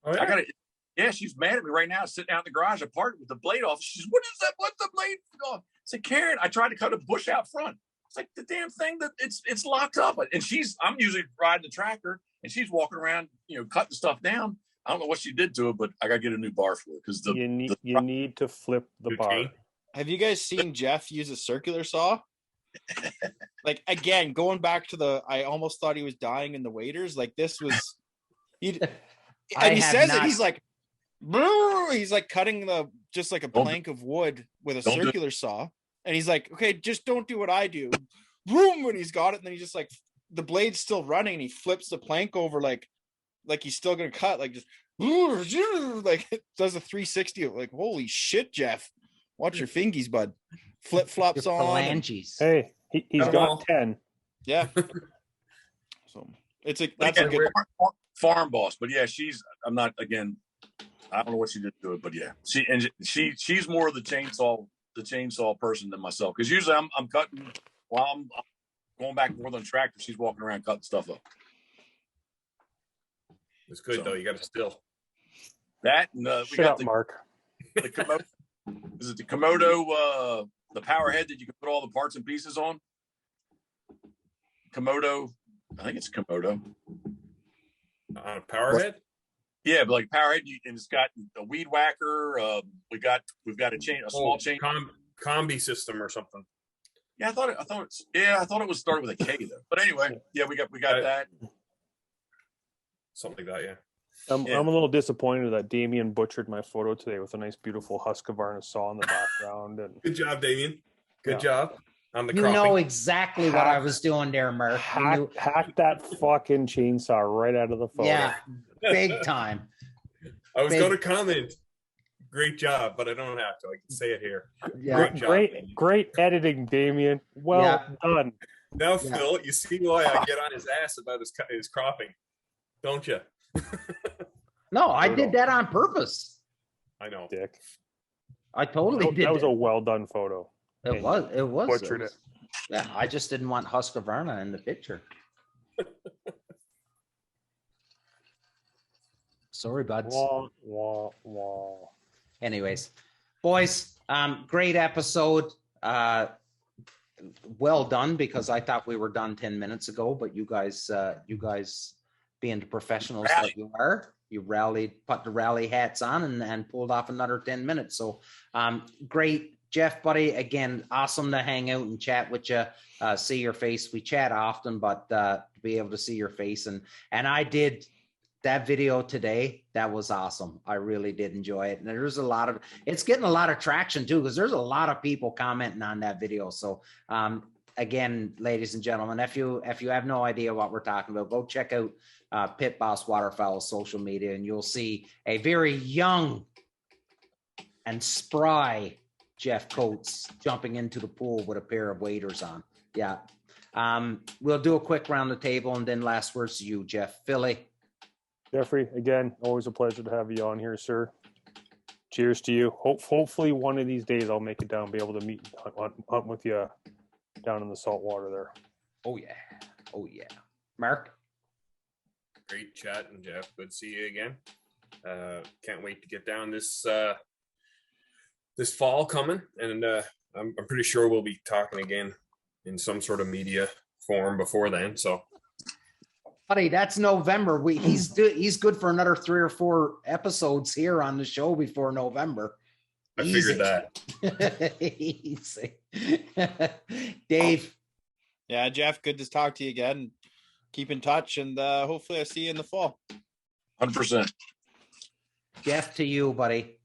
Oh, yeah? I got it. Yeah, she's mad at me right now, sitting out in the garage apart with the blade off. She's, what is that? What's the blade off? I said, Karen, I tried to cut a bush out front. It's like the damn thing that it's locked up. And I'm usually riding the tractor, and she's walking around, cutting stuff down. I don't know what she did to it, but I got to get a new bar for it because you need to flip the bar. Have you guys seen Jeff use a circular saw? Like, again, going back to I almost thought he was dying in the waders. Like, this was, he says it. He's like, he's like cutting just like a plank of wood with a circular saw. And he's like, okay, just don't do what I do. Boom, when he's got it, and then he just like, the blade's still running, and he flips the plank over like he's still gonna cut, like just like it does a 360. Like, holy shit, Jeff, watch your fingies, bud. Flip flops on. Phalanges. Hey, he's got 10. Yeah. So that's a good farm boss. But yeah, I'm not, again, I don't know what she did to it, but yeah, she's more of the chainsaw person than myself, because usually I'm cutting while I'm going back and forth on the tractor. She's walking around cutting stuff up. It's good though. You got to still that. And, we got Mark. The Komodo. Is it the Komodo? The power head that you can put all the parts and pieces on. Komodo. I think it's Komodo. Power head. Yeah, but like power head, and it's got a weed whacker. We've got a small chain combi system or something. Yeah, I thought it was started with a K though. But anyway, yeah, we got that. Something like that, yeah. I'm a little disappointed that Damien butchered my photo today with a nice, beautiful Husqvarna saw in the background. And good job, Damien. Good job on the. You know exactly what I was doing there, Mark. Hack that fucking chainsaw right out of the photo. Yeah, big time. I was going to comment. Great job, but I don't have to. I can say it here. Yeah. Great editing, Damien. Well done. Now, Phil, you see why I get on his ass about his cropping, don't you? No, I did that on purpose. I know, Dick. I totally did. That was a well done photo. It was. Butchered it. Yeah, I just didn't want Husqvarna in the picture. Sorry, buds. Wah, wah, wah. Anyways, boys, great episode. Well done, because I thought we were done 10 minutes ago, but you guys being the professionals that you are, you put the rally hats on and pulled off another 10 minutes. So great, Jeff, buddy. Again, awesome to hang out and chat with you, see your face. We chat often, but to be able to see your face. And I did that video today. That was awesome. I really did enjoy it. And it's getting a lot of traction too, because there's a lot of people commenting on that video. So again, ladies and gentlemen, if you have no idea what we're talking about, go check out Pitboss Waterfowl social media, and you'll see a very young and spry Jeff Coates jumping into the pool with a pair of waders on. Yeah. We'll do a quick round the table, and then last words to you, Jeff. Philly. Jeffrey, again, always a pleasure to have you on here, sir. Cheers to you. Hopefully one of these days I'll make it down, be able to meet hunt with you down in the salt water there. Oh yeah. Mark? Great chatting, Jeff. Good to see you again. Can't wait to get down this this fall coming, and I'm pretty sure we'll be talking again in some sort of media form before then. So, buddy, that's November. He's good for another 3 or 4 episodes here on the show before November. I figured that. Easy. Dave. Yeah, Jeff, good to talk to you again. Keep in touch, and hopefully I see you in the fall. 100%. Jeff, to you, buddy.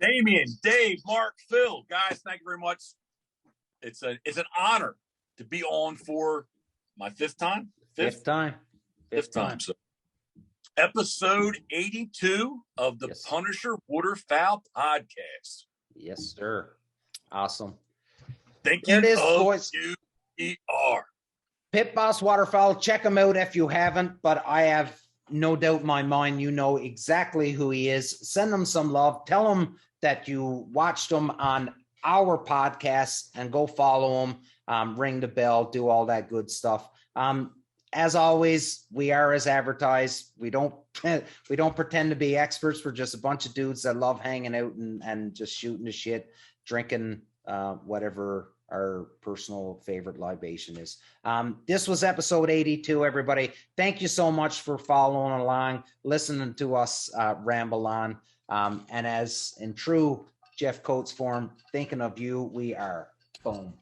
Damien, Dave, Mark, Phil, guys, thank you very much. It's an honor to be on for my fifth time. Fifth time. So, episode 82 of the Punisher Waterfowl podcast. Yes, sir. Awesome. Thank you. There it is, boys. UER. Pitboss Waterfowl. Check him out if you haven't, but I have no doubt in my mind you know exactly who he is. Send him some love. Tell him that you watched him on our podcast and go follow him. Ring the bell, do all that good stuff. As always, we are as advertised. We don't pretend to be experts. We're just a bunch of dudes that love hanging out and just shooting the shit, drinking whatever our personal favorite libation is. This was episode 82, everybody. Thank you so much for following along, listening to us ramble on. And as in true Jeff Coates form, thinking of you, we are. Boom.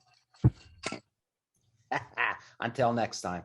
Until next time.